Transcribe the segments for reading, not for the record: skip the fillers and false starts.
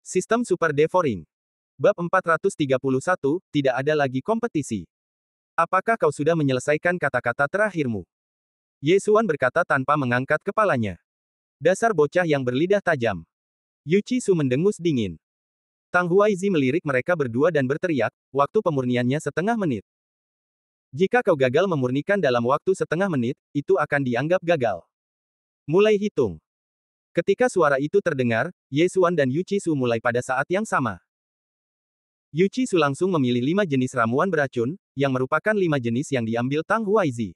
Sistem Super Devouring. Bab 431, tidak ada lagi kompetisi. Apakah kau sudah menyelesaikan kata-kata terakhirmu? Ye Xuan berkata tanpa mengangkat kepalanya. Dasar bocah yang berlidah tajam. Yu Su mendengus dingin. Tang Huaizi melirik mereka berdua dan berteriak, waktu pemurniannya setengah menit. Jika kau gagal memurnikan dalam waktu setengah menit, itu akan dianggap gagal. Mulai hitung. Ketika suara itu terdengar, Ye Xuan dan Yu Su mulai pada saat yang sama. Yu Su langsung memilih 5 jenis ramuan beracun, yang merupakan 5 jenis yang diambil Tang Huaizi.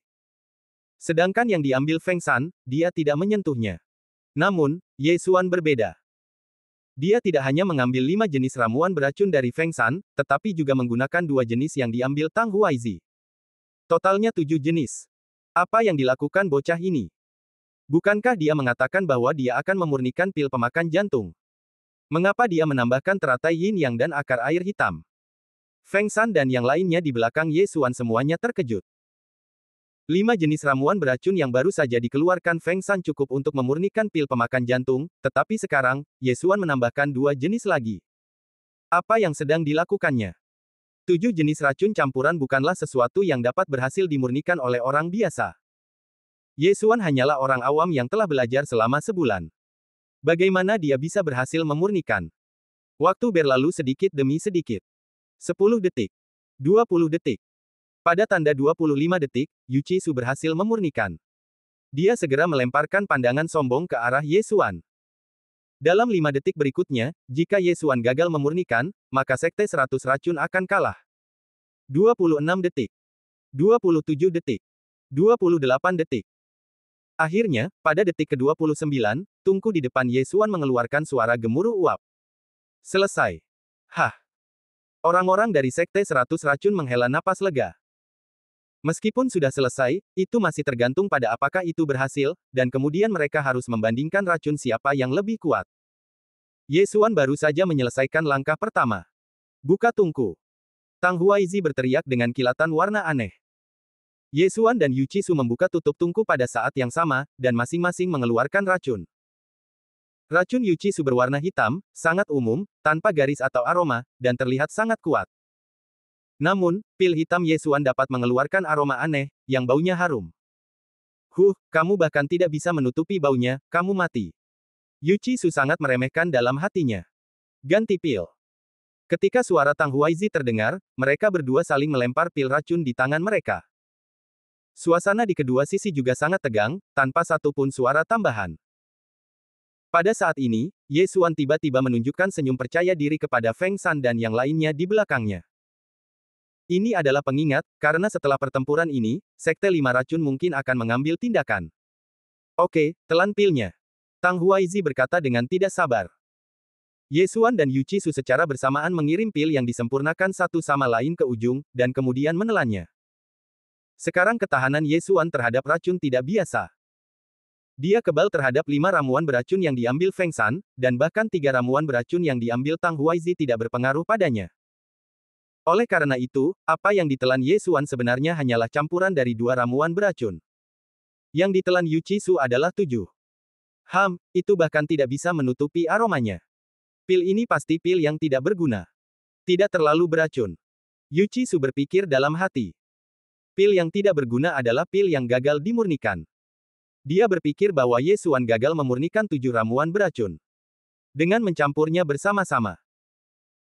Sedangkan yang diambil Feng San, dia tidak menyentuhnya. Namun, Ye Xuan berbeda. Dia tidak hanya mengambil 5 jenis ramuan beracun dari Feng San, tetapi juga menggunakan 2 jenis yang diambil Tang Huaizi. Totalnya 7 jenis. Apa yang dilakukan bocah ini? Bukankah dia mengatakan bahwa dia akan memurnikan pil pemakan jantung? Mengapa dia menambahkan teratai yin yang dan akar air hitam? Feng San dan yang lainnya di belakang Ye Xuan semuanya terkejut. 5 jenis ramuan beracun yang baru saja dikeluarkan Feng San cukup untuk memurnikan pil pemakan jantung, tetapi sekarang, Ye Xuan menambahkan 2 jenis lagi. Apa yang sedang dilakukannya? 7 jenis racun campuran bukanlah sesuatu yang dapat berhasil dimurnikan oleh orang biasa. Ye Xuan hanyalah orang awam yang telah belajar selama sebulan. Bagaimana dia bisa berhasil memurnikan? Waktu berlalu sedikit demi sedikit. 10 detik. 20 detik. Pada tanda 25 detik, Yu Su berhasil memurnikan. Dia segera melemparkan pandangan sombong ke arah Ye Xuan. Dalam 5 detik berikutnya, jika Ye Xuan gagal memurnikan, maka Sekte 100 Racun akan kalah. 26 detik. 27 detik. 28 detik. Akhirnya, pada detik ke-29, tungku di depan Ye Xuan mengeluarkan suara gemuruh uap. Selesai. Hah. Orang-orang dari Sekte 100 Racun menghela napas lega. Meskipun sudah selesai, itu masih tergantung pada apakah itu berhasil, dan kemudian mereka harus membandingkan racun siapa yang lebih kuat. Ye Xuan baru saja menyelesaikan langkah pertama. Buka tungku. Tang Huaizi berteriak dengan kilatan warna aneh. Ye Xuan dan Yu Su membuka tutup tungku pada saat yang sama, dan masing-masing mengeluarkan racun. Racun Yu Su berwarna hitam, sangat umum, tanpa garis atau aroma, dan terlihat sangat kuat. Namun, pil hitam Ye Xuan dapat mengeluarkan aroma aneh, yang baunya harum. Kamu bahkan tidak bisa menutupi baunya, kamu mati. Yu Su sangat meremehkan dalam hatinya. Ganti pil. Ketika suara Tang Huaizi terdengar, mereka berdua saling melempar pil racun di tangan mereka. Suasana di kedua sisi juga sangat tegang, tanpa satu pun suara tambahan. Pada saat ini, Ye Xuan tiba-tiba menunjukkan senyum percaya diri kepada Feng San dan yang lainnya di belakangnya. Ini adalah pengingat, karena setelah pertempuran ini, Sekte 5 Racun mungkin akan mengambil tindakan. Oke, telan pilnya. Tang Huaizi berkata dengan tidak sabar. Ye Xuan dan Yu Su secara bersamaan mengirim pil yang disempurnakan satu sama lain ke ujung, dan kemudian menelannya. Sekarang ketahanan Ye Xuan terhadap racun tidak biasa. Dia kebal terhadap 5 ramuan beracun yang diambil Feng San, dan bahkan 3 ramuan beracun yang diambil Tang Huaizi tidak berpengaruh padanya. Oleh karena itu, apa yang ditelan Ye Xuan sebenarnya hanyalah campuran dari 2 ramuan beracun. Yang ditelan Yu Su adalah 7. Itu bahkan tidak bisa menutupi aromanya. Pil ini pasti pil yang tidak berguna. Tidak terlalu beracun. Yu Su berpikir dalam hati. Pil yang tidak berguna adalah pil yang gagal dimurnikan. Dia berpikir bahwa Ye Xuan gagal memurnikan 7 ramuan beracun. Dengan mencampurnya bersama-sama.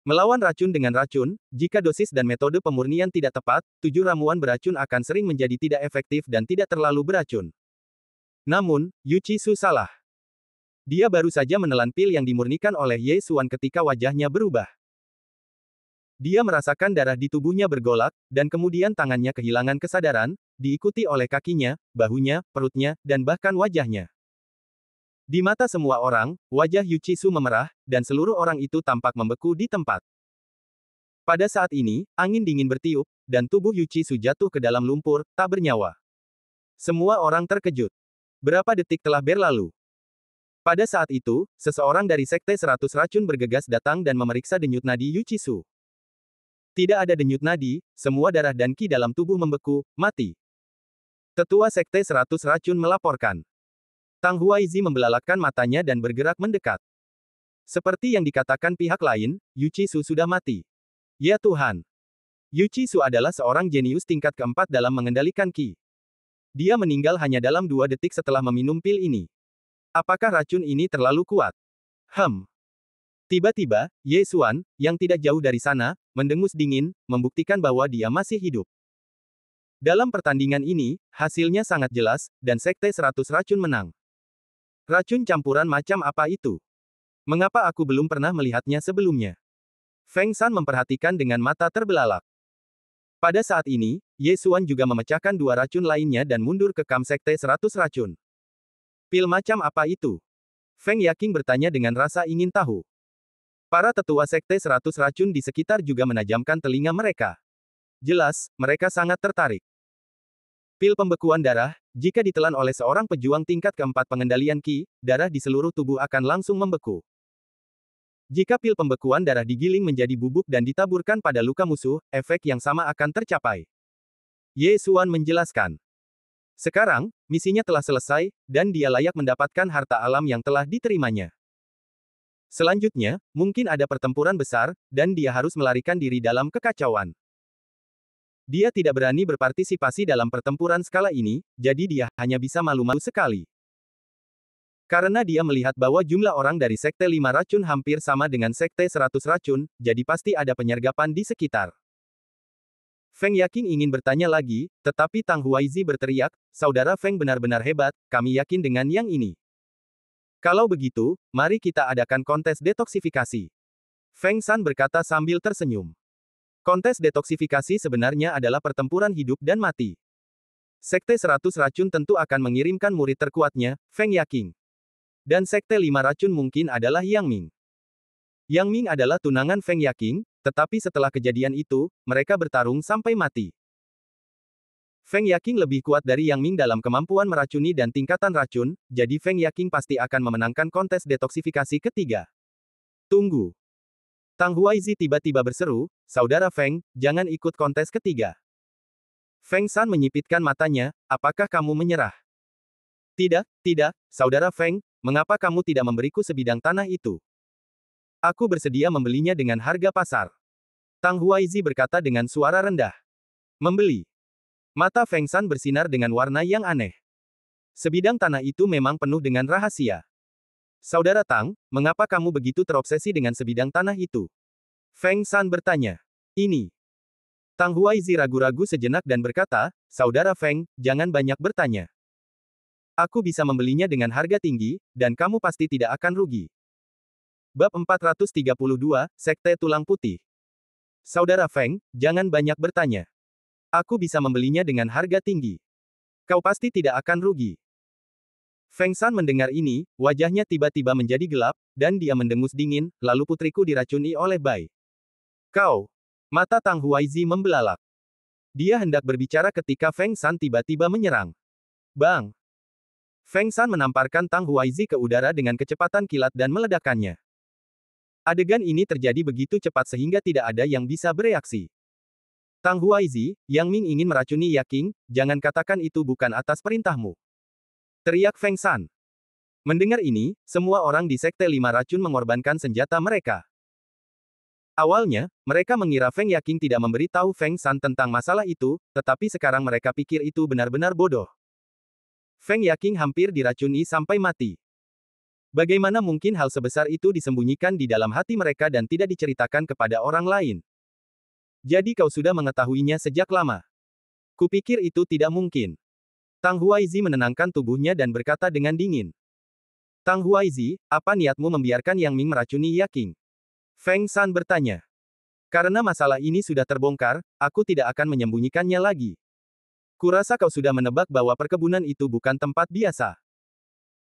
Melawan racun dengan racun, jika dosis dan metode pemurnian tidak tepat, 7 ramuan beracun akan sering menjadi tidak efektif dan tidak terlalu beracun. Namun, Yu Su salah. Dia baru saja menelan pil yang dimurnikan oleh Ye Xuan ketika wajahnya berubah. Dia merasakan darah di tubuhnya bergolak, dan kemudian tangannya kehilangan kesadaran, diikuti oleh kakinya, bahunya, perutnya, dan bahkan wajahnya. Di mata semua orang, wajah Yu Su memerah, dan seluruh orang itu tampak membeku di tempat. Pada saat ini, angin dingin bertiup, dan tubuh Yu Su jatuh ke dalam lumpur, tak bernyawa. Semua orang terkejut. Berapa detik telah berlalu? Pada saat itu, seseorang dari Sekte 100 Racun bergegas datang dan memeriksa denyut nadi Yu Su. Tidak ada denyut nadi, semua darah dan ki dalam tubuh membeku, mati. Tetua Sekte 100 Racun melaporkan. Tang Huaizi membelalakkan matanya dan bergerak mendekat. Seperti yang dikatakan pihak lain, Yu Qisu sudah mati. Ya Tuhan. Yu Qisu adalah seorang jenius tingkat keempat dalam mengendalikan Qi. Dia meninggal hanya dalam 2 detik setelah meminum pil ini. Apakah racun ini terlalu kuat? Tiba-tiba, Ye Xuan, yang tidak jauh dari sana, mendengus dingin, membuktikan bahwa dia masih hidup. Dalam pertandingan ini, hasilnya sangat jelas, dan Sekte 100 Racun menang. Racun campuran macam apa itu? Mengapa aku belum pernah melihatnya sebelumnya? Feng Shan memperhatikan dengan mata terbelalak. Pada saat ini, Ye Xuan juga memecahkan 2 racun lainnya dan mundur ke kamp Sekte 100 Racun. Pil macam apa itu? Feng Yaking bertanya dengan rasa ingin tahu. Para tetua Sekte 100 Racun di sekitar juga menajamkan telinga mereka. Jelas, mereka sangat tertarik. Pil pembekuan darah, jika ditelan oleh seorang pejuang tingkat keempat pengendalian Qi, darah di seluruh tubuh akan langsung membeku. Jika pil pembekuan darah digiling menjadi bubuk dan ditaburkan pada luka musuh, efek yang sama akan tercapai. Ye Xuan menjelaskan. Sekarang, misinya telah selesai, dan dia layak mendapatkan harta alam yang telah diterimanya. Selanjutnya, mungkin ada pertempuran besar, dan dia harus melarikan diri dalam kekacauan. Dia tidak berani berpartisipasi dalam pertempuran skala ini, jadi dia hanya bisa malu-malu sekali. Karena dia melihat bahwa jumlah orang dari Sekte 5 Racun hampir sama dengan Sekte 100 Racun, jadi pasti ada penyergapan di sekitar. Feng Yaking ingin bertanya lagi, tetapi Tang Huaizi berteriak, "Saudara Feng benar-benar hebat, kami yakin dengan yang ini. Kalau begitu, mari kita adakan kontes detoksifikasi." Feng Shan berkata sambil tersenyum. Kontes detoksifikasi sebenarnya adalah pertempuran hidup dan mati. Sekte 100 Racun tentu akan mengirimkan murid terkuatnya, Feng Yaking. Dan Sekte 5 Racun mungkin adalah Yang Ming. Yang Ming adalah tunangan Feng Yaking, tetapi setelah kejadian itu, mereka bertarung sampai mati. Feng Yaking lebih kuat dari Yang Ming dalam kemampuan meracuni dan tingkatan racun, jadi Feng Yaking pasti akan memenangkan kontes detoksifikasi ketiga. Tunggu. Tang Huaizi tiba-tiba berseru, "Saudara Feng, jangan ikut kontes ketiga." Feng Shan menyipitkan matanya, "Apakah kamu menyerah?" "Tidak, tidak, Saudara Feng, mengapa kamu tidak memberiku sebidang tanah itu? Aku bersedia membelinya dengan harga pasar." Tang Huaizi berkata dengan suara rendah. "Membeli?" Mata Feng Shan bersinar dengan warna yang aneh. Sebidang tanah itu memang penuh dengan rahasia. "Saudara Tang, mengapa kamu begitu terobsesi dengan sebidang tanah itu?" Feng Shan bertanya. "Ini." Tang Huaizi ragu-ragu sejenak dan berkata, "Saudara Feng, jangan banyak bertanya. Aku bisa membelinya dengan harga tinggi, dan kamu pasti tidak akan rugi." Bab 432, Sekte Tulang Putih. "Saudara Feng, jangan banyak bertanya. Aku bisa membelinya dengan harga tinggi. Kau pasti tidak akan rugi." Feng Shan mendengar ini, wajahnya tiba-tiba menjadi gelap, dan dia mendengus dingin, "Lalu putriku diracuni oleh Bai. Kau." Mata Tang Huaizi membelalak. Dia hendak berbicara ketika Feng Shan tiba-tiba menyerang. Bang! Feng Shan menamparkan Tang Huaizi ke udara dengan kecepatan kilat dan meledakkannya. Adegan ini terjadi begitu cepat sehingga tidak ada yang bisa bereaksi. "Tang Huaizi, Yang Ming ingin meracuni Yaking, jangan katakan itu bukan atas perintahmu," teriak Feng Shan. Mendengar ini, semua orang di Sekte 5 Racun mengorbankan senjata mereka. Awalnya, mereka mengira Feng Yaking tidak memberi tahu Feng Shan tentang masalah itu, tetapi sekarang mereka pikir itu benar-benar bodoh. Feng Yaking hampir diracuni sampai mati. Bagaimana mungkin hal sebesar itu disembunyikan di dalam hati mereka dan tidak diceritakan kepada orang lain? Jadi kau sudah mengetahuinya sejak lama. Kupikir itu tidak mungkin. Tang Huaizi menenangkan tubuhnya dan berkata dengan dingin. "Tang Huaizi, apa niatmu membiarkan Yang Ming meracuni Yaking?" Feng Shan bertanya. "Karena masalah ini sudah terbongkar, aku tidak akan menyembunyikannya lagi. Kurasa kau sudah menebak bahwa perkebunan itu bukan tempat biasa."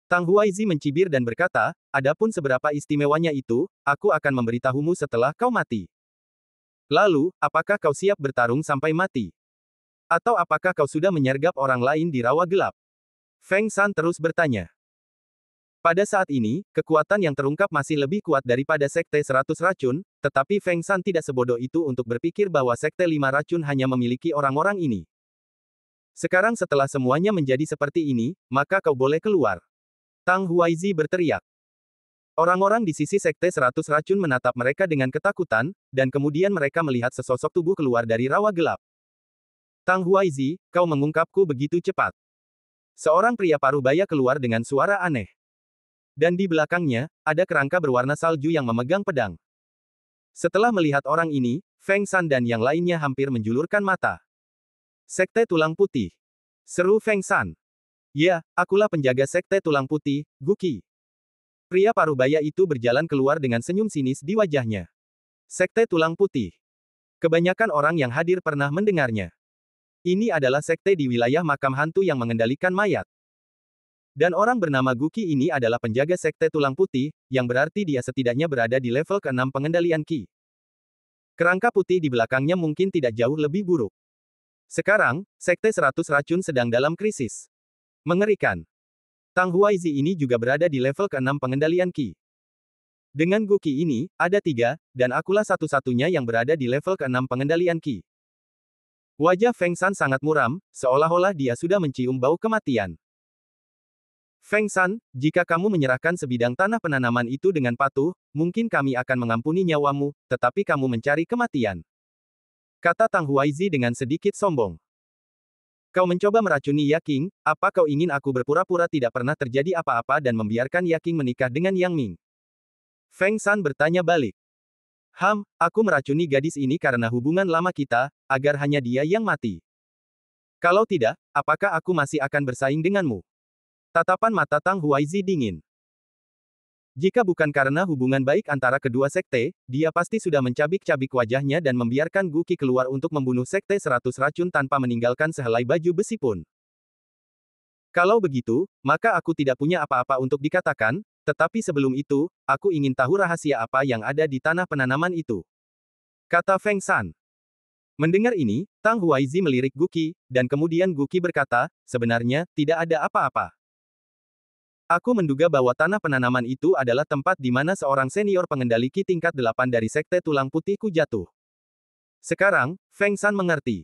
Tang Huaizi mencibir dan berkata, "Adapun seberapa istimewanya itu, aku akan memberitahumu setelah kau mati. Lalu, apakah kau siap bertarung sampai mati? Atau apakah kau sudah menyergap orang lain di rawa gelap?" Feng Shan terus bertanya. Pada saat ini, kekuatan yang terungkap masih lebih kuat daripada Sekte 100 Racun, tetapi Feng Shan tidak sebodoh itu untuk berpikir bahwa Sekte 5 Racun hanya memiliki orang-orang ini. "Sekarang setelah semuanya menjadi seperti ini, maka kau boleh keluar." Tang Huaizi berteriak. Orang-orang di sisi Sekte 100 Racun menatap mereka dengan ketakutan, dan kemudian mereka melihat sesosok tubuh keluar dari rawa gelap. Tang Huaizi, kau mengungkapku begitu cepat. Seorang pria parubaya keluar dengan suara aneh. Dan di belakangnya, ada kerangka berwarna salju yang memegang pedang. Setelah melihat orang ini, Feng San dan yang lainnya hampir menjulurkan mata. Sekte Tulang Putih. Seru Feng San. Ya, akulah penjaga Sekte Tulang Putih, Guqi. Pria parubaya itu berjalan keluar dengan senyum sinis di wajahnya. Sekte Tulang Putih. Kebanyakan orang yang hadir pernah mendengarnya. Ini adalah sekte di wilayah makam hantu yang mengendalikan mayat. Dan orang bernama Guqi ini adalah penjaga Sekte Tulang Putih, yang berarti dia setidaknya berada di level ke-6 pengendalian Qi. Kerangka putih di belakangnya mungkin tidak jauh lebih buruk. Sekarang, Sekte 100 Racun sedang dalam krisis. Mengerikan. Tang Huaizi ini juga berada di level ke-6 pengendalian Qi. Dengan Guqi ini, ada 3, dan akulah satu-satunya yang berada di level ke-6 pengendalian Qi. Wajah Feng San sangat muram, seolah-olah dia sudah mencium bau kematian. Feng San, jika kamu menyerahkan sebidang tanah penanaman itu dengan patuh, mungkin kami akan mengampuni nyawamu, tetapi kamu mencari kematian. Kata Tang Huaizi dengan sedikit sombong. Kau mencoba meracuni Yaking, apa kau ingin aku berpura-pura tidak pernah terjadi apa-apa dan membiarkan Yaking menikah dengan Yang Ming? Feng San bertanya balik. Aku meracuni gadis ini karena hubungan lama kita, agar hanya dia yang mati. Kalau tidak, apakah aku masih akan bersaing denganmu? Tatapan mata Tang Huaizi dingin. Jika bukan karena hubungan baik antara kedua sekte, dia pasti sudah mencabik-cabik wajahnya dan membiarkan Guqi keluar untuk membunuh Sekte 100 Racun tanpa meninggalkan sehelai baju besi pun. Kalau begitu, maka aku tidak punya apa-apa untuk dikatakan, tetapi sebelum itu, aku ingin tahu rahasia apa yang ada di tanah penanaman itu. Kata Feng San. Mendengar ini, Tang Huaizi melirik Guqi, dan kemudian Guqi berkata, sebenarnya, tidak ada apa-apa. Aku menduga bahwa tanah penanaman itu adalah tempat di mana seorang senior pengendali Qi tingkat 8 dari Sekte Tulang Putihku jatuh. Sekarang, Feng San mengerti.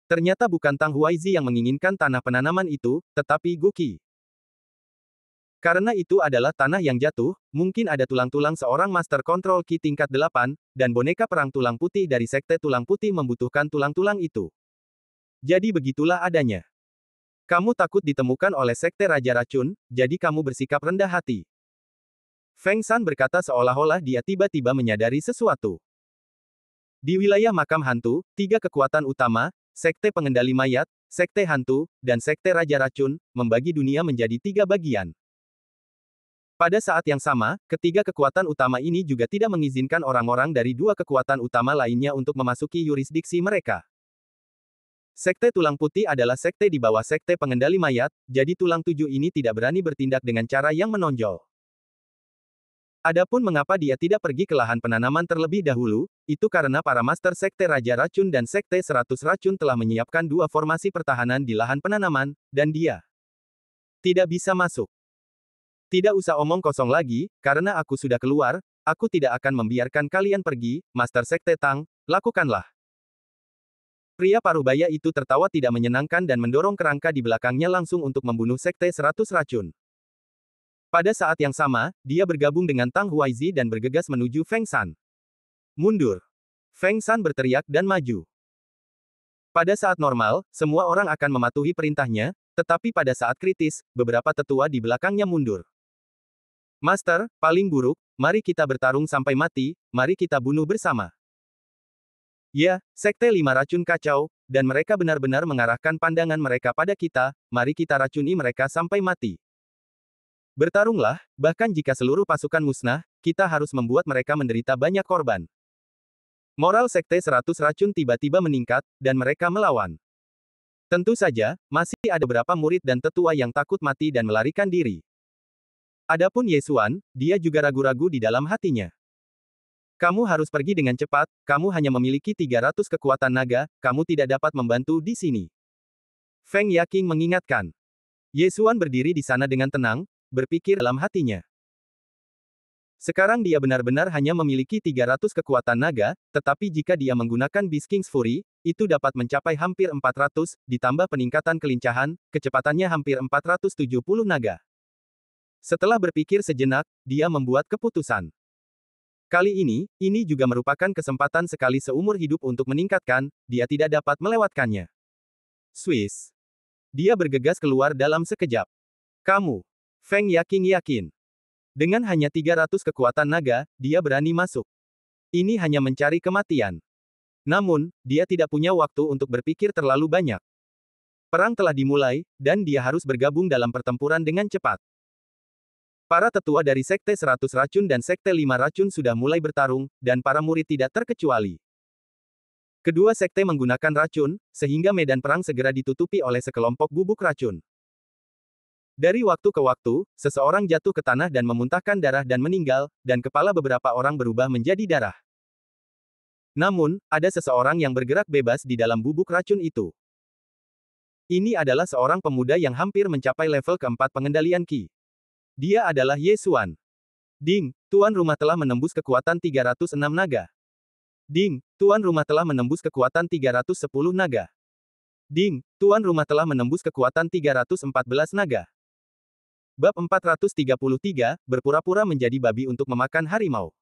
Ternyata bukan Tang Huaizi yang menginginkan tanah penanaman itu, tetapi Guqi. Karena itu adalah tanah yang jatuh, mungkin ada tulang-tulang seorang Master Control Qi tingkat 8, dan boneka perang tulang putih dari Sekte Tulang Putih membutuhkan tulang-tulang itu. Jadi begitulah adanya. Kamu takut ditemukan oleh Sekte Raja Racun, jadi kamu bersikap rendah hati. Feng San berkata seolah-olah dia tiba-tiba menyadari sesuatu. Di wilayah makam hantu, 3 kekuatan utama, Sekte Pengendali Mayat, Sekte Hantu, dan Sekte Raja Racun, membagi dunia menjadi 3 bagian. Pada saat yang sama, ketiga kekuatan utama ini juga tidak mengizinkan orang-orang dari 2 kekuatan utama lainnya untuk memasuki yurisdiksi mereka. Sekte Tulang Putih adalah sekte di bawah Sekte Pengendali Mayat, jadi tulang 7 ini tidak berani bertindak dengan cara yang menonjol. Adapun mengapa dia tidak pergi ke lahan penanaman terlebih dahulu, itu karena para Master Sekte Raja Racun dan Sekte 100 Racun telah menyiapkan 2 formasi pertahanan di lahan penanaman, dan dia tidak bisa masuk. Tidak usah omong kosong lagi, karena aku sudah keluar, aku tidak akan membiarkan kalian pergi, Master Sekte Tang, lakukanlah. Pria parubaya itu tertawa tidak menyenangkan dan mendorong kerangka di belakangnya langsung untuk membunuh Sekte 100 Racun. Pada saat yang sama, dia bergabung dengan Tang Huaizi dan bergegas menuju Feng San. Mundur. Feng San berteriak dan maju. Pada saat normal, semua orang akan mematuhi perintahnya, tetapi pada saat kritis, beberapa tetua di belakangnya mundur. Master, paling buruk, mari kita bertarung sampai mati, mari kita bunuh bersama. Ya, Sekte 5 Racun kacau, dan mereka benar-benar mengarahkan pandangan mereka pada kita, mari kita racuni mereka sampai mati. Bertarunglah, bahkan jika seluruh pasukan musnah, kita harus membuat mereka menderita banyak korban. Moral Sekte 100 Racun tiba-tiba meningkat, dan mereka melawan. Tentu saja, masih ada beberapa murid dan tetua yang takut mati dan melarikan diri. Adapun Yesuan, dia juga ragu-ragu di dalam hatinya. Kamu harus pergi dengan cepat, kamu hanya memiliki 300 kekuatan naga, kamu tidak dapat membantu di sini. Feng Yaking mengingatkan. Yesuan berdiri di sana dengan tenang, berpikir dalam hatinya. Sekarang dia benar-benar hanya memiliki 300 kekuatan naga, tetapi jika dia menggunakan Beast King's Fury, itu dapat mencapai hampir 400, ditambah peningkatan kelincahan, kecepatannya hampir 470 naga. Setelah berpikir sejenak, dia membuat keputusan. Kali ini juga merupakan kesempatan sekali seumur hidup untuk meningkatkan, dia tidak dapat melewatkannya. Swiss. Dia bergegas keluar dalam sekejap. Kamu. Feng Yaqing yakin. Dengan hanya 300 kekuatan naga, dia berani masuk. Ini hanya mencari kematian. Namun, dia tidak punya waktu untuk berpikir terlalu banyak. Perang telah dimulai, dan dia harus bergabung dalam pertempuran dengan cepat. Para tetua dari Sekte 100 Racun dan Sekte 5 Racun sudah mulai bertarung, dan para murid tidak terkecuali. Kedua sekte menggunakan racun, sehingga medan perang segera ditutupi oleh sekelompok bubuk racun. Dari waktu ke waktu, seseorang jatuh ke tanah dan memuntahkan darah dan meninggal, dan kepala beberapa orang berubah menjadi darah. Namun, ada seseorang yang bergerak bebas di dalam bubuk racun itu. Ini adalah seorang pemuda yang hampir mencapai level keempat pengendalian Qi. Dia adalah Ye Xuan. Ding, tuan rumah telah menembus kekuatan 306 naga. Ding, tuan rumah telah menembus kekuatan 310 naga. Ding, tuan rumah telah menembus kekuatan 314 naga. Bab 433, berpura-pura menjadi babi untuk memakan harimau.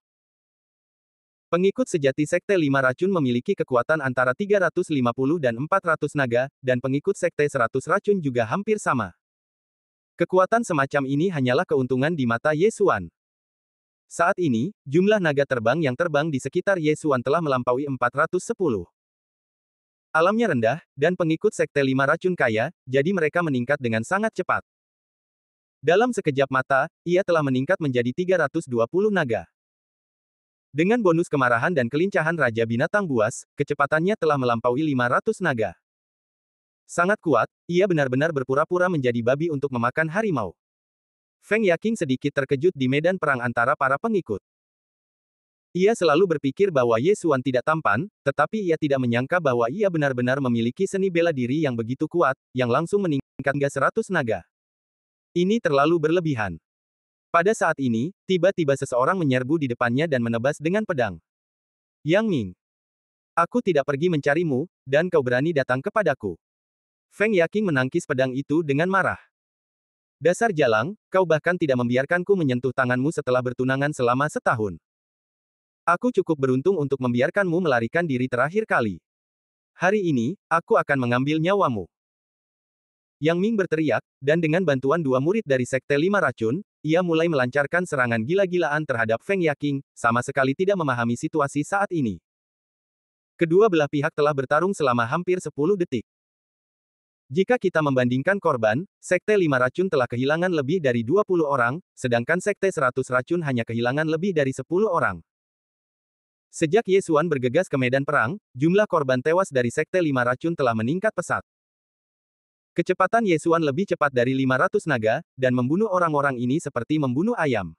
Pengikut sejati Sekte 5 Racun memiliki kekuatan antara 350 dan 400 naga, dan pengikut Sekte 100 Racun juga hampir sama. Kekuatan semacam ini hanyalah keuntungan di mata Ye Xuan. Saat ini, jumlah naga terbang yang terbang di sekitar Ye Xuan telah melampaui 410. Alamnya rendah, dan pengikut Sekte 5 Racun kaya, jadi mereka meningkat dengan sangat cepat. Dalam sekejap mata, ia telah meningkat menjadi 320 naga. Dengan bonus kemarahan dan kelincahan Raja Binatang Buas, kecepatannya telah melampaui 500 naga. Sangat kuat, ia benar-benar berpura-pura menjadi babi untuk memakan harimau. Feng Yaqing sedikit terkejut di medan perang antara para pengikut. Ia selalu berpikir bahwa Ye Xuan tidak tampan, tetapi ia tidak menyangka bahwa ia benar-benar memiliki seni bela diri yang begitu kuat, yang langsung meningkat hingga 100 naga. Ini terlalu berlebihan. Pada saat ini, tiba-tiba seseorang menyerbu di depannya dan menebas dengan pedang. Yang Ming. Aku tidak pergi mencarimu, dan kau berani datang kepadaku. Feng Yaqing menangkis pedang itu dengan marah. Dasar jalang, kau bahkan tidak membiarkanku menyentuh tanganmu setelah bertunangan selama setahun. Aku cukup beruntung untuk membiarkanmu melarikan diri terakhir kali. Hari ini, aku akan mengambil nyawamu. Yang Ming berteriak, dan dengan bantuan dua murid dari Sekte 5 Racun, ia mulai melancarkan serangan gila-gilaan terhadap Feng Yaqing, sama sekali tidak memahami situasi saat ini. Kedua belah pihak telah bertarung selama hampir 10 detik. Jika kita membandingkan korban, Sekte 5 Racun telah kehilangan lebih dari 20 orang, sedangkan Sekte 100 Racun hanya kehilangan lebih dari 10 orang. Sejak Ye Xuan bergegas ke medan perang, jumlah korban tewas dari Sekte 5 Racun telah meningkat pesat. Kecepatan Ye Xuan lebih cepat dari 500 naga, dan membunuh orang-orang ini seperti membunuh ayam.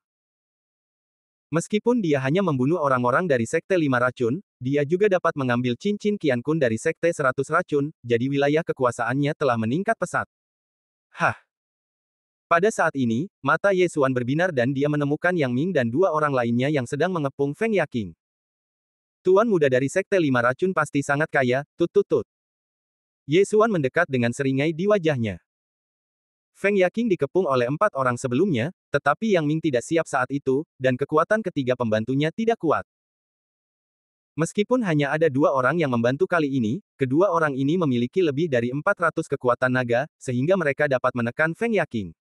Meskipun dia hanya membunuh orang-orang dari Sekte 5 Racun, dia juga dapat mengambil cincin Qian Kun dari Sekte 100 Racun, jadi wilayah kekuasaannya telah meningkat pesat. Hah! Pada saat ini, mata Ye Xuan berbinar dan dia menemukan Yang Ming dan dua orang lainnya yang sedang mengepung Feng Yaqing. Tuan muda dari Sekte 5 Racun pasti sangat kaya, tut. Ye Xuan mendekat dengan seringai di wajahnya. Feng Yaqing dikepung oleh 4 orang sebelumnya, tetapi Yang Ming tidak siap saat itu, dan kekuatan ketiga pembantunya tidak kuat. Meskipun hanya ada 2 orang yang membantu kali ini, kedua orang ini memiliki lebih dari 400 kekuatan naga, sehingga mereka dapat menekan Feng Yaqing.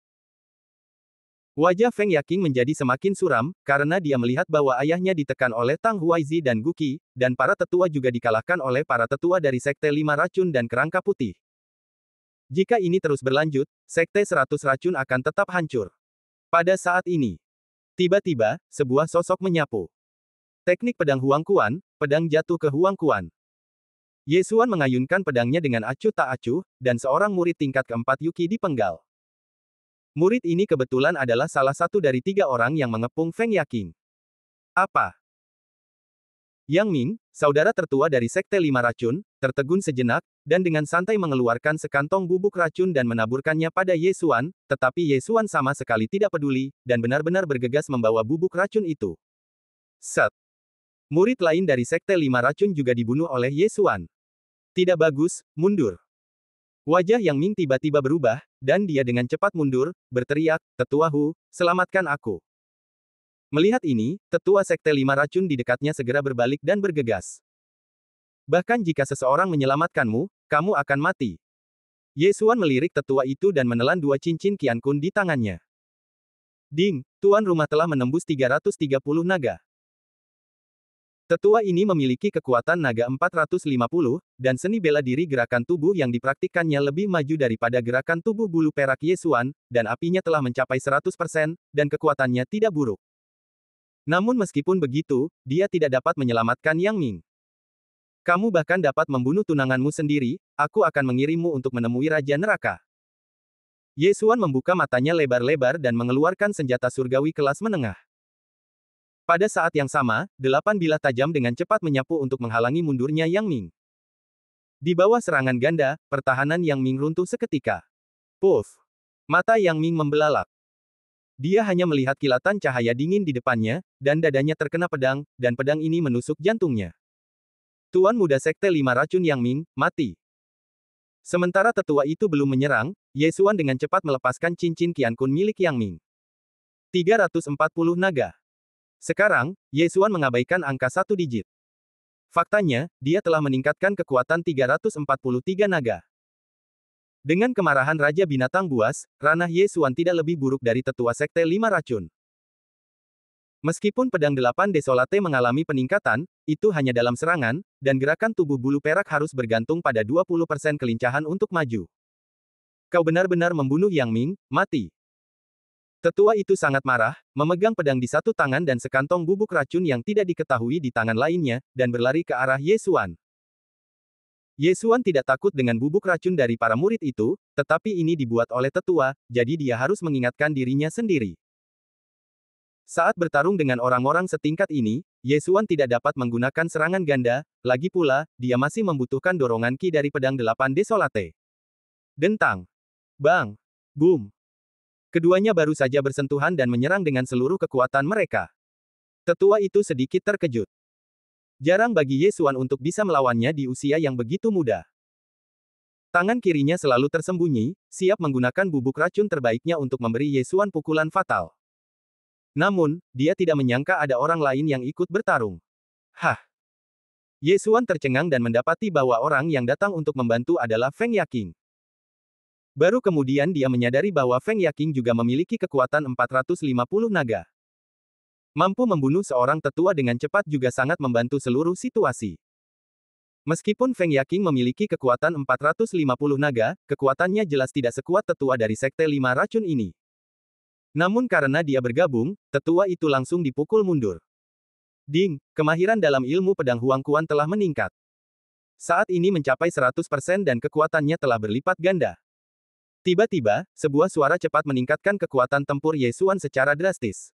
Wajah Feng Yaqing menjadi semakin suram, karena dia melihat bahwa ayahnya ditekan oleh Tang Huaizi dan Guqi, dan para tetua juga dikalahkan oleh para tetua dari Sekte 5 Racun dan Kerangka Putih. Jika ini terus berlanjut, Sekte 100 Racun akan tetap hancur. Pada saat ini, tiba-tiba, sebuah sosok menyapu. Teknik pedang Huang Kuan, pedang jatuh ke Huang Kuan. Ye Xuan mengayunkan pedangnya dengan acuh tak acuh, dan seorang murid tingkat keempat Yuqi dipenggal. Murid ini kebetulan adalah salah satu dari 3 orang yang mengepung Feng Yaqing. Apa? Yang Ming, saudara tertua dari Sekte 5 Racun, tertegun sejenak, dan dengan santai mengeluarkan sekantong bubuk racun dan menaburkannya pada Ye Xuan, tetapi Ye Xuan sama sekali tidak peduli, dan benar-benar bergegas membawa bubuk racun itu. Set. Murid lain dari Sekte 5 Racun juga dibunuh oleh Ye Xuan. Tidak bagus, mundur. Wajah Yang Ming tiba-tiba berubah, dan dia dengan cepat mundur, berteriak, "Tetua Hu, selamatkan aku." Melihat ini, tetua Sekte Lima Racun di dekatnya segera berbalik dan bergegas. Bahkan jika seseorang menyelamatkanmu, kamu akan mati. Ye Xuan melirik tetua itu dan menelan dua cincin Qian Kun di tangannya. Ding, tuan rumah telah menembus 330 naga. Tetua ini memiliki kekuatan naga 450, dan seni bela diri gerakan tubuh yang dipraktikkannya lebih maju daripada gerakan tubuh bulu perak Ye Xuan, dan apinya telah mencapai 100%, dan kekuatannya tidak buruk. Namun meskipun begitu, dia tidak dapat menyelamatkan Yang Ming. Kamu bahkan dapat membunuh tunanganmu sendiri, aku akan mengirimmu untuk menemui Raja Neraka. Ye Xuan membuka matanya lebar-lebar dan mengeluarkan senjata surgawi kelas menengah. Pada saat yang sama, 8 bilah tajam dengan cepat menyapu untuk menghalangi mundurnya Yang Ming. Di bawah serangan ganda, pertahanan Yang Ming runtuh seketika. Puff! Mata Yang Ming membelalak. Dia hanya melihat kilatan cahaya dingin di depannya, dan dadanya terkena pedang, dan pedang ini menusuk jantungnya. Tuan muda Sekte Lima Racun Yang Ming, mati. Sementara tetua itu belum menyerang, Ye Xuan dengan cepat melepaskan cincin Qian Kun milik Yang Ming. 340 naga. Sekarang, Ye Xuan mengabaikan angka satu digit. Faktanya, dia telah meningkatkan kekuatan 343 naga. Dengan kemarahan Raja Binatang Buas, ranah Ye Xuan tidak lebih buruk dari tetua Sekte Lima Racun. Meskipun pedang 8 Desolate mengalami peningkatan, itu hanya dalam serangan, dan gerakan tubuh bulu perak harus bergantung pada 20% kelincahan untuk maju. Kau benar-benar membunuh Yang Ming, mati. Tetua itu sangat marah, memegang pedang di satu tangan dan sekantong bubuk racun yang tidak diketahui di tangan lainnya, dan berlari ke arah Ye Xuan. Ye Xuan tidak takut dengan bubuk racun dari para murid itu, tetapi ini dibuat oleh tetua, jadi dia harus mengingatkan dirinya sendiri. Saat bertarung dengan orang-orang setingkat ini, Ye Xuan tidak dapat menggunakan serangan ganda, lagi pula, dia masih membutuhkan dorongan ki dari pedang 8 Desolate. Dentang. Bang. Boom. Keduanya baru saja bersentuhan dan menyerang dengan seluruh kekuatan mereka. Tetua itu sedikit terkejut. Jarang bagi Ye Xuan untuk bisa melawannya di usia yang begitu muda. Tangan kirinya selalu tersembunyi, siap menggunakan bubuk racun terbaiknya untuk memberi Ye Xuan pukulan fatal. Namun, dia tidak menyangka ada orang lain yang ikut bertarung. Hah! Ye Xuan tercengang dan mendapati bahwa orang yang datang untuk membantu adalah Feng Yaqing. Baru kemudian dia menyadari bahwa Feng Yaqing juga memiliki kekuatan 450 naga. Mampu membunuh seorang tetua dengan cepat juga sangat membantu seluruh situasi. Meskipun Feng Yaqing memiliki kekuatan 450 naga, kekuatannya jelas tidak sekuat tetua dari Sekte Lima Racun ini. Namun karena dia bergabung, tetua itu langsung dipukul mundur. Ding, kemahiran dalam ilmu pedang Huang Kuan telah meningkat. Saat ini mencapai 100% dan kekuatannya telah berlipat ganda. Tiba-tiba, sebuah suara cepat meningkatkan kekuatan tempur Ye Xuan secara drastis.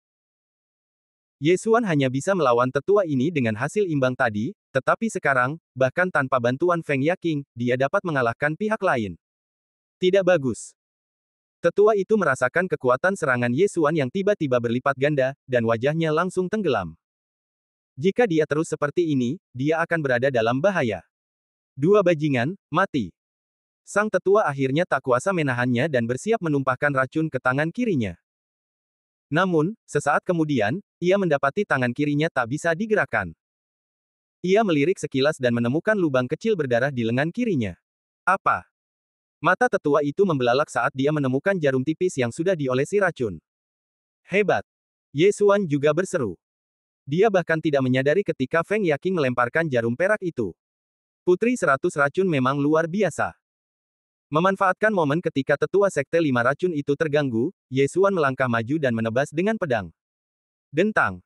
Ye Xuan hanya bisa melawan tetua ini dengan hasil imbang tadi, tetapi sekarang, bahkan tanpa bantuan Feng Yaqing, dia dapat mengalahkan pihak lain. Tidak bagus. Tetua itu merasakan kekuatan serangan Ye Xuan yang tiba-tiba berlipat ganda, dan wajahnya langsung tenggelam. Jika dia terus seperti ini, dia akan berada dalam bahaya. Dua bajingan, mati. Sang tetua akhirnya tak kuasa menahannya dan bersiap menumpahkan racun ke tangan kirinya. Namun, sesaat kemudian, ia mendapati tangan kirinya tak bisa digerakkan. Ia melirik sekilas dan menemukan lubang kecil berdarah di lengan kirinya. Apa? Mata tetua itu membelalak saat dia menemukan jarum tipis yang sudah diolesi racun. Hebat! Ye Xuan juga berseru. Dia bahkan tidak menyadari ketika Feng Yaqing melemparkan jarum perak itu. Putri 100 racun memang luar biasa. Memanfaatkan momen ketika tetua Sekte Lima Racun itu terganggu, Ye Xuan melangkah maju dan menebas dengan pedang. Dentang.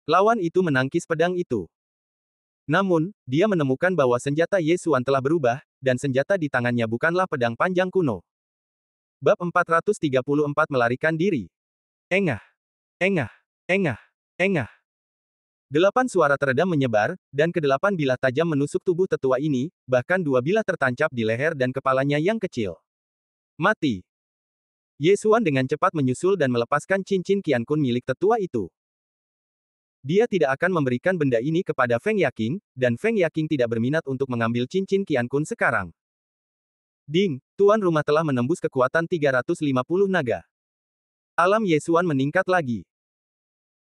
Lawan itu menangkis pedang itu. Namun, dia menemukan bahwa senjata Ye Xuan telah berubah, dan senjata di tangannya bukanlah pedang panjang kuno. Bab 434 melarikan diri. Engah. Engah. Engah. Engah. 8 suara teredam menyebar, dan ke-8 bilah tajam menusuk tubuh tetua ini, bahkan 2 bilah tertancap di leher dan kepalanya yang kecil. Mati. Ye Xuan dengan cepat menyusul dan melepaskan cincin Qian Kun milik tetua itu. Dia tidak akan memberikan benda ini kepada Feng Yaqing, dan Feng Yaqing tidak berminat untuk mengambil cincin Qian Kun sekarang. Ding, tuan rumah telah menembus kekuatan 350 naga. Alam Yesuan meningkat lagi.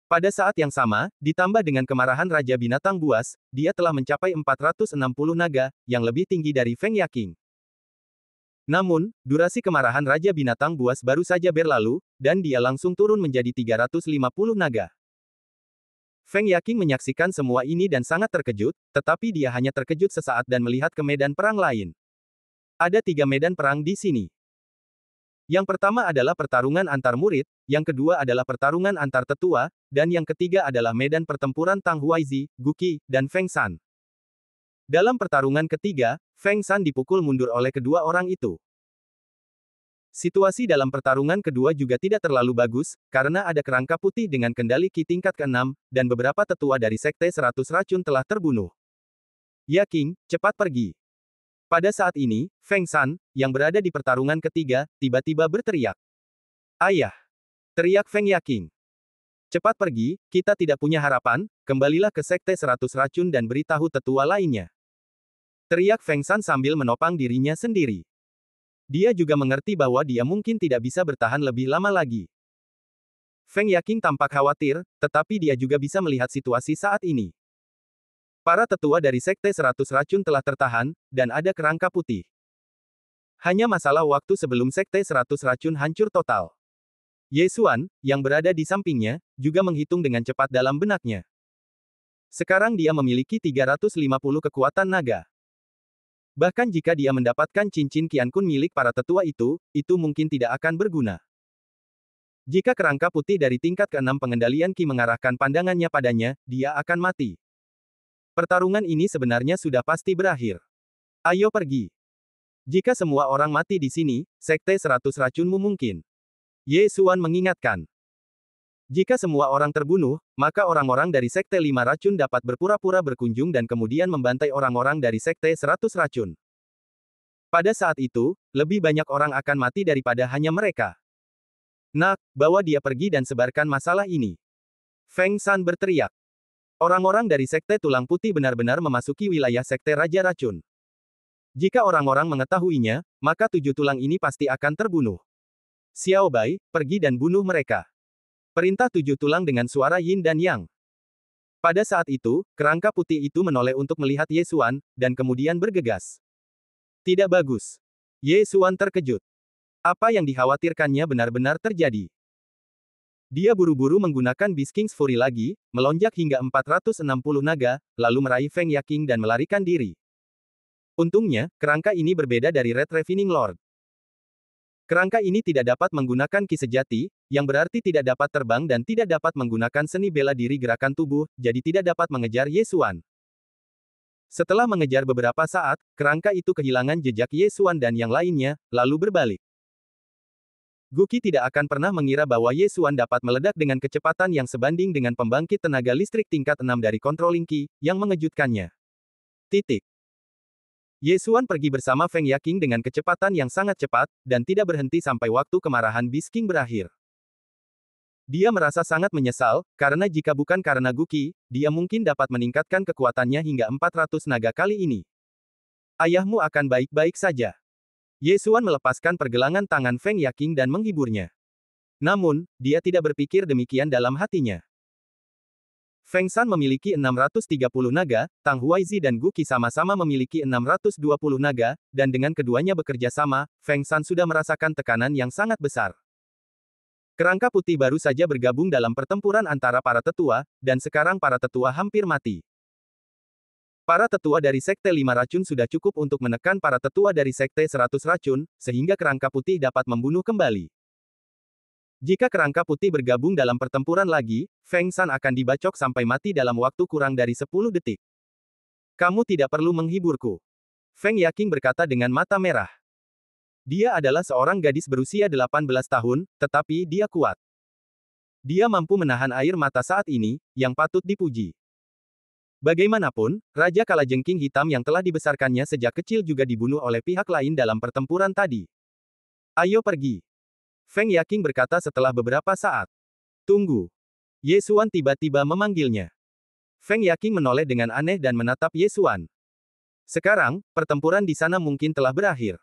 Pada saat yang sama, ditambah dengan kemarahan Raja Binatang Buas, dia telah mencapai 460 naga, yang lebih tinggi dari Feng Yaking. Namun, durasi kemarahan Raja Binatang Buas baru saja berlalu, dan dia langsung turun menjadi 350 naga. Feng Yaking menyaksikan semua ini dan sangat terkejut, tetapi dia hanya terkejut sesaat dan melihat ke medan perang lain. Ada 3 medan perang di sini. Yang pertama adalah pertarungan antar murid, yang kedua adalah pertarungan antar tetua, dan yang ketiga adalah medan pertempuran Tang Huaizi, Guqi, dan Feng San. Dalam pertarungan ketiga, Feng San dipukul mundur oleh kedua orang itu. Situasi dalam pertarungan kedua juga tidak terlalu bagus, karena ada kerangka putih dengan kendali Qi tingkat ke-6, dan beberapa tetua dari Sekte 100 Racun telah terbunuh. Yaking, cepat pergi. Pada saat ini, Feng San, yang berada di pertarungan ketiga, tiba-tiba berteriak. Ayah! Teriak Feng Yaking. Cepat pergi, kita tidak punya harapan, kembalilah ke Sekte 100 Racun dan beritahu tetua lainnya. Teriak Feng San sambil menopang dirinya sendiri. Dia juga mengerti bahwa dia mungkin tidak bisa bertahan lebih lama lagi. Feng Yaking tampak khawatir, tetapi dia juga bisa melihat situasi saat ini. Para tetua dari Sekte 100 Racun telah tertahan, dan ada kerangka putih. Hanya masalah waktu sebelum Sekte 100 Racun hancur total. Yesuan, yang berada di sampingnya, juga menghitung dengan cepat dalam benaknya. Sekarang dia memiliki 350 kekuatan naga. Bahkan jika dia mendapatkan cincin Qian Kun milik para tetua itu mungkin tidak akan berguna. Jika kerangka putih dari tingkat ke-6 pengendalian Qi mengarahkan pandangannya padanya, dia akan mati. Pertarungan ini sebenarnya sudah pasti berakhir. Ayo pergi. Jika semua orang mati di sini, Sekte 100 Racunmu mungkin. Ye Xuan mengingatkan. Jika semua orang terbunuh, maka orang-orang dari Sekte 5 Racun dapat berpura-pura berkunjung dan kemudian membantai orang-orang dari Sekte 100 Racun. Pada saat itu, lebih banyak orang akan mati daripada hanya mereka. Nak, bawa dia pergi dan sebarkan masalah ini. Feng San berteriak. Orang-orang dari Sekte Tulang Putih benar-benar memasuki wilayah Sekte Raja Racun. Jika orang-orang mengetahuinya, maka 7 tulang ini pasti akan terbunuh. Xiao Bai, pergi dan bunuh mereka. Perintah 7 tulang dengan suara yin dan yang. Pada saat itu, kerangka putih itu menoleh untuk melihat Ye Xuan, dan kemudian bergegas. Tidak bagus. Ye Xuan terkejut. Apa yang dikhawatirkannya benar-benar terjadi. Dia buru-buru menggunakan Beast King's Fury lagi, melonjak hingga 460 naga, lalu meraih Feng Yaking dan melarikan diri. Untungnya, kerangka ini berbeda dari Red Ravening Lord. Kerangka ini tidak dapat menggunakan Qi sejati, yang berarti tidak dapat terbang dan tidak dapat menggunakan seni bela diri gerakan tubuh, jadi tidak dapat mengejar Ye Xuan. Setelah mengejar beberapa saat, kerangka itu kehilangan jejak Ye Xuan dan yang lainnya, lalu berbalik. Guqi tidak akan pernah mengira bahwa Ye Xuan dapat meledak dengan kecepatan yang sebanding dengan pembangkit tenaga listrik tingkat 6 dari Controlling Qi, yang mengejutkannya. Titik. Ye Xuan pergi bersama Feng Yaking dengan kecepatan yang sangat cepat, dan tidak berhenti sampai waktu kemarahan Beast King berakhir. Dia merasa sangat menyesal, karena jika bukan karena Guqi, dia mungkin dapat meningkatkan kekuatannya hingga 400 naga kali ini. Ayahmu akan baik-baik saja. Ye Xuan melepaskan pergelangan tangan Feng Yaking dan menghiburnya. Namun, dia tidak berpikir demikian dalam hatinya. Feng San memiliki 630 naga, Tang Huaizi dan Guqi sama-sama memiliki 620 naga, dan dengan keduanya bekerja sama, Feng San sudah merasakan tekanan yang sangat besar. Kerangka putih baru saja bergabung dalam pertempuran antara para tetua, dan sekarang para tetua hampir mati. Para tetua dari Sekte 5 Racun sudah cukup untuk menekan para tetua dari Sekte 100 Racun, sehingga kerangka putih dapat membunuh kembali. Jika kerangka putih bergabung dalam pertempuran lagi, Feng San akan dibacok sampai mati dalam waktu kurang dari 10 detik. Kamu tidak perlu menghiburku. Feng Yaking berkata dengan mata merah. Dia adalah seorang gadis berusia 18 tahun, tetapi dia kuat. Dia mampu menahan air mata saat ini, yang patut dipuji. Bagaimanapun, Raja Kalajengking Hitam yang telah dibesarkannya sejak kecil juga dibunuh oleh pihak lain dalam pertempuran tadi. Ayo pergi. Feng Yaking berkata setelah beberapa saat. Tunggu. Ye Xuan tiba-tiba memanggilnya. Feng Yaking menoleh dengan aneh dan menatap Ye Xuan. Sekarang, pertempuran di sana mungkin telah berakhir.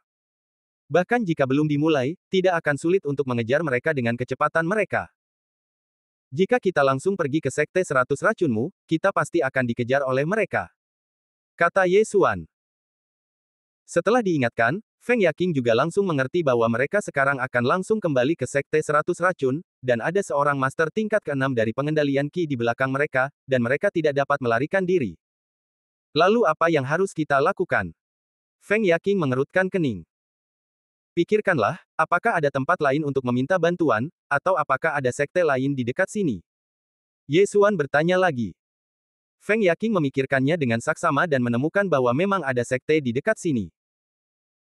Bahkan jika belum dimulai, tidak akan sulit untuk mengejar mereka dengan kecepatan mereka. Jika kita langsung pergi ke Sekte 100 Racunmu, kita pasti akan dikejar oleh mereka. Kata Ye Xuan. Setelah diingatkan, Feng Yaking juga langsung mengerti bahwa mereka sekarang akan langsung kembali ke Sekte 100 Racun, dan ada seorang master tingkat ke-6 dari pengendalian Qi di belakang mereka, dan mereka tidak dapat melarikan diri. Lalu apa yang harus kita lakukan? Feng Yaking mengerutkan kening. Pikirkanlah, apakah ada tempat lain untuk meminta bantuan, atau apakah ada sekte lain di dekat sini? Ye Xuan bertanya lagi. Feng Yaking memikirkannya dengan saksama dan menemukan bahwa memang ada sekte di dekat sini.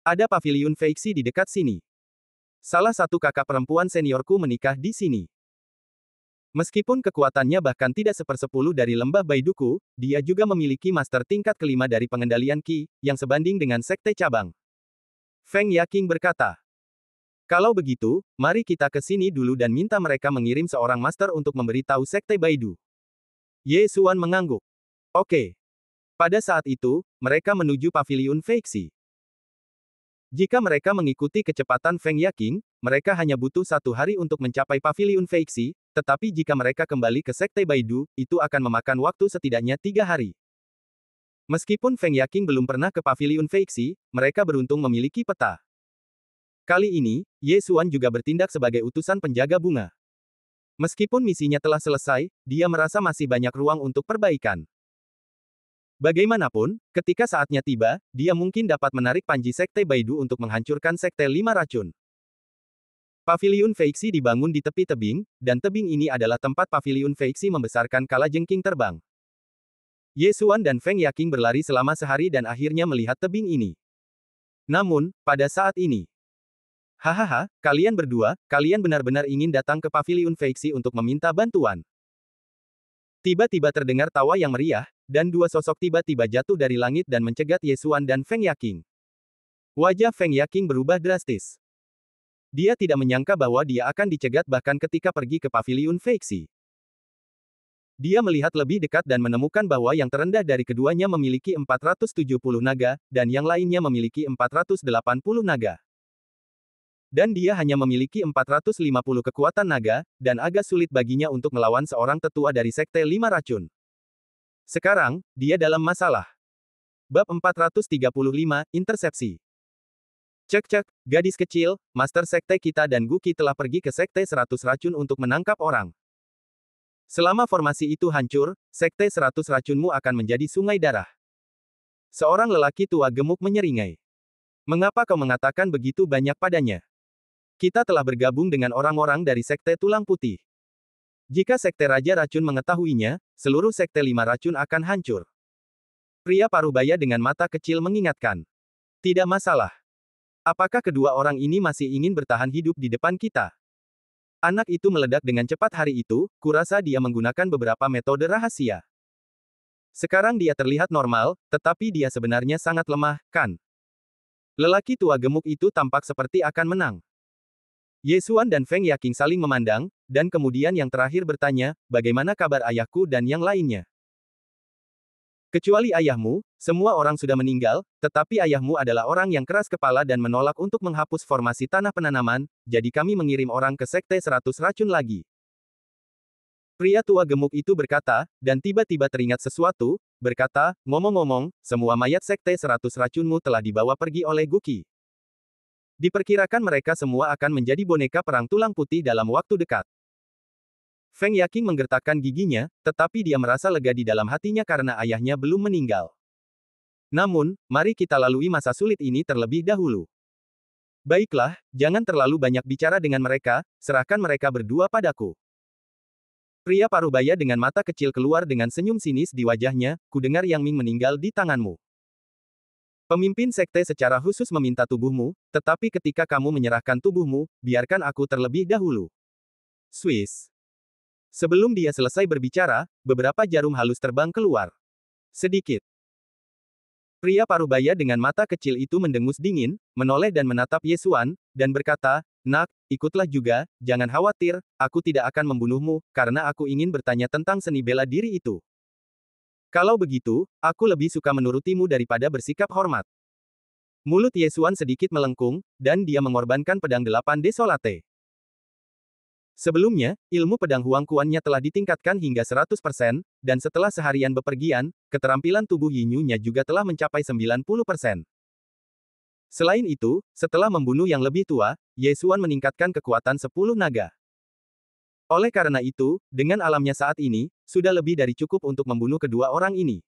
Ada paviliun Feixi di dekat sini. Salah satu kakak perempuan seniorku menikah di sini. Meskipun kekuatannya bahkan tidak sepersepuluh dari lembah Baiduku, dia juga memiliki master tingkat kelima dari pengendalian Qi, yang sebanding dengan sekte cabang. Feng Yaking berkata, kalau begitu, mari kita ke sini dulu dan minta mereka mengirim seorang master untuk memberitahu sekte Baidu. Ye Xuan mengangguk. Oke. Pada saat itu, mereka menuju paviliun Feixi. Jika mereka mengikuti kecepatan Feng Yaking, mereka hanya butuh 1 hari untuk mencapai paviliun Feixi, tetapi jika mereka kembali ke Sekte Baidu, itu akan memakan waktu setidaknya 3 hari. Meskipun Feng Yaking belum pernah ke paviliun Feixi, mereka beruntung memiliki peta. Kali ini, Ye Xuan juga bertindak sebagai utusan penjaga bunga. Meskipun misinya telah selesai, dia merasa masih banyak ruang untuk perbaikan. Bagaimanapun, ketika saatnya tiba, dia mungkin dapat menarik panji Sekte Baidu untuk menghancurkan Sekte 5 Racun. Paviliun Feixi dibangun di tepi tebing, dan tebing ini adalah tempat paviliun Feixi membesarkan kalajengking terbang. Ye Xuan dan Feng Yaking berlari selama sehari dan akhirnya melihat tebing ini. Namun, pada saat ini, hahaha, kalian berdua, kalian benar-benar ingin datang ke paviliun Feixi untuk meminta bantuan. Tiba-tiba terdengar tawa yang meriah, dan 2 sosok tiba-tiba jatuh dari langit dan mencegat Ye Xuan dan Feng Yaking. Wajah Feng Yaking berubah drastis. Dia tidak menyangka bahwa dia akan dicegat bahkan ketika pergi ke paviliun Feixi. Dia melihat lebih dekat dan menemukan bahwa yang terendah dari keduanya memiliki 470 naga, dan yang lainnya memiliki 480 naga. Dan dia hanya memiliki 450 kekuatan naga, dan agak sulit baginya untuk melawan seorang tetua dari Sekte 5 Racun. Sekarang, dia dalam masalah. Bab 435, Intersepsi. Cek-cek, gadis kecil, master sekte kita dan Guki telah pergi ke Sekte 100 Racun untuk menangkap orang. Selama formasi itu hancur, Sekte 100 Racunmu akan menjadi sungai darah. Seorang lelaki tua gemuk menyeringai. Mengapa kau mengatakan begitu banyak padanya? Kita telah bergabung dengan orang-orang dari Sekte Tulang Putih. Jika Sekte Raja Racun mengetahuinya, seluruh Sekte 5 Racun akan hancur. Pria parubaya dengan mata kecil mengingatkan. Tidak masalah. Apakah kedua orang ini masih ingin bertahan hidup di depan kita? Anak itu meledak dengan cepat hari itu, kurasa dia menggunakan beberapa metode rahasia. Sekarang dia terlihat normal, tetapi dia sebenarnya sangat lemah, kan? Lelaki tua gemuk itu tampak seperti akan menang. Ye Xuan dan Feng Yaking saling memandang, dan kemudian yang terakhir bertanya, bagaimana kabar ayahku dan yang lainnya? Kecuali ayahmu, semua orang sudah meninggal, tetapi ayahmu adalah orang yang keras kepala dan menolak untuk menghapus formasi tanah penanaman, jadi kami mengirim orang ke Sekte 100 Racun lagi. Pria tua gemuk itu berkata, dan tiba-tiba teringat sesuatu, berkata, ngomong-ngomong, semua mayat Sekte 100 Racunmu telah dibawa pergi oleh Guki. Diperkirakan mereka semua akan menjadi boneka perang tulang putih dalam waktu dekat. Feng Yaking menggertakkan giginya, tetapi dia merasa lega di dalam hatinya karena ayahnya belum meninggal. Namun, mari kita lalui masa sulit ini terlebih dahulu. Baiklah, jangan terlalu banyak bicara dengan mereka, serahkan mereka berdua padaku. Pria parubaya dengan mata kecil keluar dengan senyum sinis di wajahnya, kudengar Yang Ming meninggal di tanganmu. Pemimpin sekte secara khusus meminta tubuhmu, tetapi ketika kamu menyerahkan tubuhmu, biarkan aku terlebih dahulu. Swiss. Sebelum dia selesai berbicara, beberapa jarum halus terbang keluar. Sedikit. Pria parubaya dengan mata kecil itu mendengus dingin, menoleh dan menatap Ye Xuan, dan berkata, nak, ikutlah juga, jangan khawatir, aku tidak akan membunuhmu, karena aku ingin bertanya tentang seni bela diri itu. Kalau begitu, aku lebih suka menurutimu daripada bersikap hormat. Mulut Yesuan sedikit melengkung, dan dia mengorbankan pedang 8 Desolate. Sebelumnya, ilmu pedang Huang Kuan-nya telah ditingkatkan hingga 100%, dan setelah seharian bepergian, keterampilan tubuh Yinyu-nya juga telah mencapai 90%. Selain itu, setelah membunuh yang lebih tua, Yesuan meningkatkan kekuatan 10 naga. Oleh karena itu, dengan alamnya saat ini, sudah lebih dari cukup untuk membunuh kedua orang ini.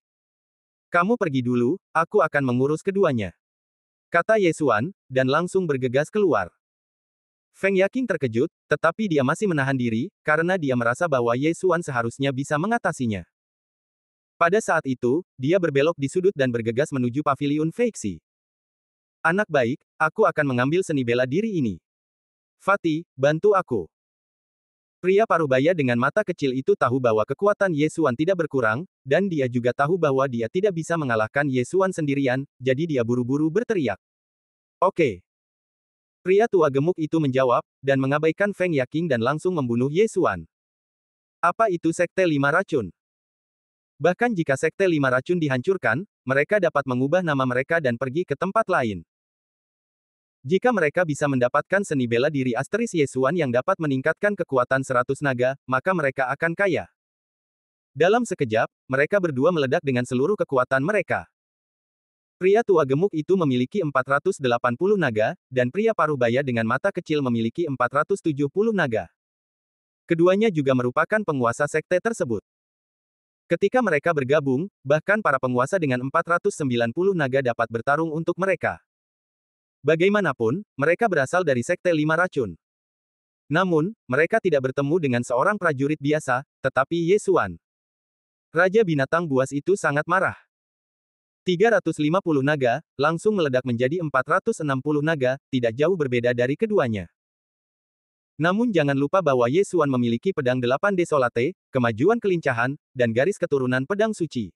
Kamu pergi dulu, aku akan mengurus keduanya, kata Yesuan, dan langsung bergegas keluar. Feng Yaking terkejut, tetapi dia masih menahan diri, karena dia merasa bahwa Yesuan seharusnya bisa mengatasinya. Pada saat itu, dia berbelok di sudut dan bergegas menuju paviliun Feixi. Anak baik, aku akan mengambil seni bela diri ini. Fatih, bantu aku. Pria parubaya dengan mata kecil itu tahu bahwa kekuatan Yesuan tidak berkurang, dan dia juga tahu bahwa dia tidak bisa mengalahkan Yesuan sendirian, jadi dia buru-buru berteriak. Oke. Pria tua gemuk itu menjawab, dan mengabaikan Feng Yaking dan langsung membunuh Yesuan. Apa itu Sekte Lima Racun? Bahkan jika Sekte Lima Racun dihancurkan, mereka dapat mengubah nama mereka dan pergi ke tempat lain. Jika mereka bisa mendapatkan seni bela diri Asteris Yesuan yang dapat meningkatkan kekuatan 100 naga, maka mereka akan kaya. Dalam sekejap, mereka berdua meledak dengan seluruh kekuatan mereka. Pria tua gemuk itu memiliki 480 naga, dan pria parubaya dengan mata kecil memiliki 470 naga. Keduanya juga merupakan penguasa sekte tersebut. Ketika mereka bergabung, bahkan para penguasa dengan 490 naga dapat bertarung untuk mereka. Bagaimanapun, mereka berasal dari Sekte Lima Racun. Namun, mereka tidak bertemu dengan seorang prajurit biasa, tetapi Yesuan. Raja binatang buas itu sangat marah. 350 naga, langsung meledak menjadi 460 naga, tidak jauh berbeda dari keduanya. Namun jangan lupa bahwa Yesuan memiliki pedang 8 Desolate, kemajuan kelincahan, dan garis keturunan pedang suci.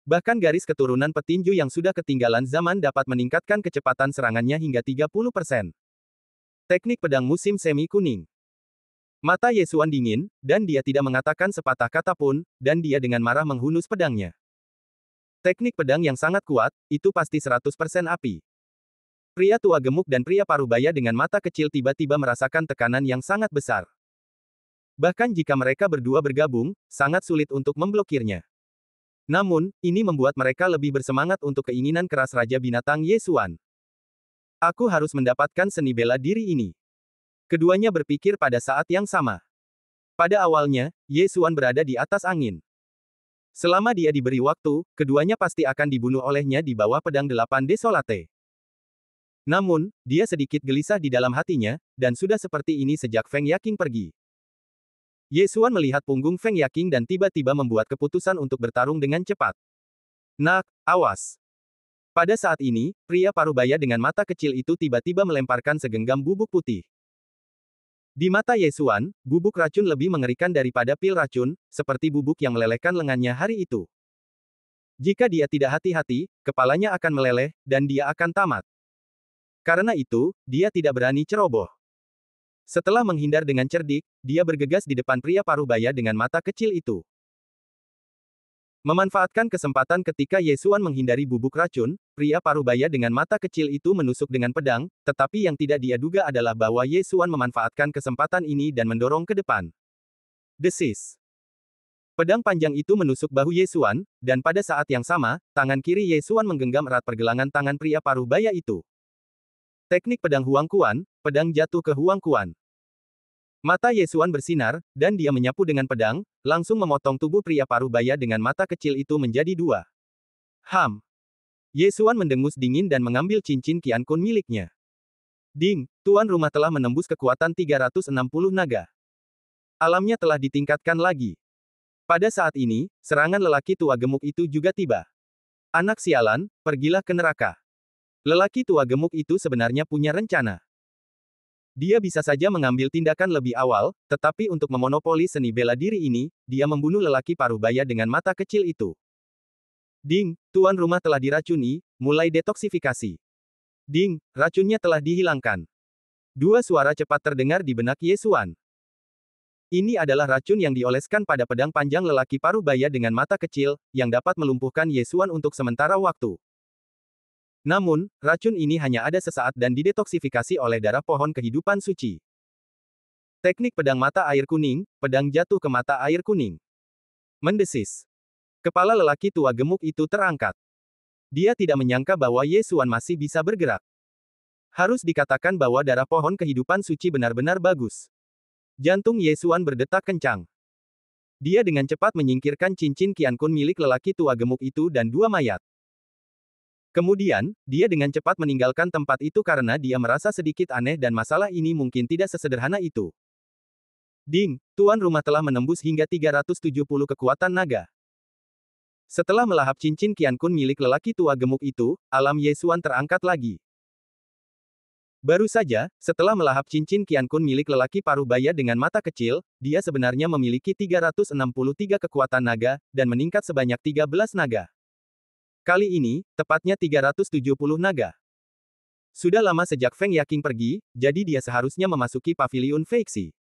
Bahkan garis keturunan petinju yang sudah ketinggalan zaman dapat meningkatkan kecepatan serangannya hingga 30%. Teknik pedang musim semi kuning. Mata Yesuan dingin, dan dia tidak mengatakan sepatah kata pun, dan dia dengan marah menghunus pedangnya. Teknik pedang yang sangat kuat, itu pasti 100% api. Pria tua gemuk dan pria parubaya dengan mata kecil tiba-tiba merasakan tekanan yang sangat besar. Bahkan jika mereka berdua bergabung, sangat sulit untuk memblokirnya. Namun, ini membuat mereka lebih bersemangat untuk keinginan keras Raja Binatang Yesuan. Aku harus mendapatkan seni bela diri ini. Keduanya berpikir pada saat yang sama. Pada awalnya, Yesuan berada di atas angin. Selama dia diberi waktu, keduanya pasti akan dibunuh olehnya di bawah pedang 8 Desolate. Namun, dia sedikit gelisah di dalam hatinya, dan sudah seperti ini sejak Feng Yaking pergi. Yesuan melihat punggung Feng Yaking dan tiba-tiba membuat keputusan untuk bertarung dengan cepat. Nak, awas. Pada saat ini, pria parubaya dengan mata kecil itu tiba-tiba melemparkan segenggam bubuk putih. Di mata Yesuan, bubuk racun lebih mengerikan daripada pil racun, seperti bubuk yang melelehkan lengannya hari itu. Jika dia tidak hati-hati, kepalanya akan meleleh, dan dia akan tamat. Karena itu, dia tidak berani ceroboh. Setelah menghindar dengan cerdik, dia bergegas di depan pria parubaya dengan mata kecil itu. Memanfaatkan kesempatan ketika Yesuan menghindari bubuk racun, pria parubaya dengan mata kecil itu menusuk dengan pedang, tetapi yang tidak dia duga adalah bahwa Yesuan memanfaatkan kesempatan ini dan mendorong ke depan. Desis. Pedang panjang itu menusuk bahu Yesuan, dan pada saat yang sama, tangan kiri Yesuan menggenggam erat pergelangan tangan pria parubaya itu. Teknik pedang Huang Kuan, pedang jatuh ke Huang Kuan. Mata Yesuan bersinar, dan dia menyapu dengan pedang, langsung memotong tubuh pria parubaya dengan mata kecil itu menjadi dua. Yesuan mendengus dingin dan mengambil cincin Qian Kun miliknya. Ding, tuan rumah telah menembus kekuatan 360 naga. Alamnya telah ditingkatkan lagi. Pada saat ini, serangan lelaki tua gemuk itu juga tiba. Anak sialan, pergilah ke neraka. Lelaki tua gemuk itu sebenarnya punya rencana. Dia bisa saja mengambil tindakan lebih awal, tetapi untuk memonopoli seni bela diri ini, dia membunuh lelaki parubaya dengan mata kecil itu. Ding, tuan rumah telah diracuni, mulai detoksifikasi. Ding, racunnya telah dihilangkan. Dua suara cepat terdengar di benak Yesuan. Ini adalah racun yang dioleskan pada pedang panjang lelaki parubaya dengan mata kecil, yang dapat melumpuhkan Yesuan untuk sementara waktu. Namun, racun ini hanya ada sesaat dan didetoksifikasi oleh darah pohon kehidupan suci. Teknik pedang mata air kuning, pedang jatuh ke mata air kuning. Mendesis. Kepala lelaki tua gemuk itu terangkat. Dia tidak menyangka bahwa Ye Xuan masih bisa bergerak. Harus dikatakan bahwa darah pohon kehidupan suci benar-benar bagus. Jantung Ye Xuan berdetak kencang. Dia dengan cepat menyingkirkan cincin Qiankun milik lelaki tua gemuk itu dan dua mayat. Kemudian, dia dengan cepat meninggalkan tempat itu karena dia merasa sedikit aneh dan masalah ini mungkin tidak sesederhana itu. Ding, tuan rumah telah menembus hingga 370 kekuatan naga. Setelah melahap cincin Qiankun milik lelaki tua gemuk itu, alam Ye Xuan terangkat lagi. Baru saja, setelah melahap cincin Qiankun milik lelaki paruh baya dengan mata kecil, dia sebenarnya memiliki 363 kekuatan naga, dan meningkat sebanyak 13 naga. Kali ini, tepatnya 370 naga. Sudah lama sejak Feng Yaking pergi, jadi dia seharusnya memasuki paviliun Feixi.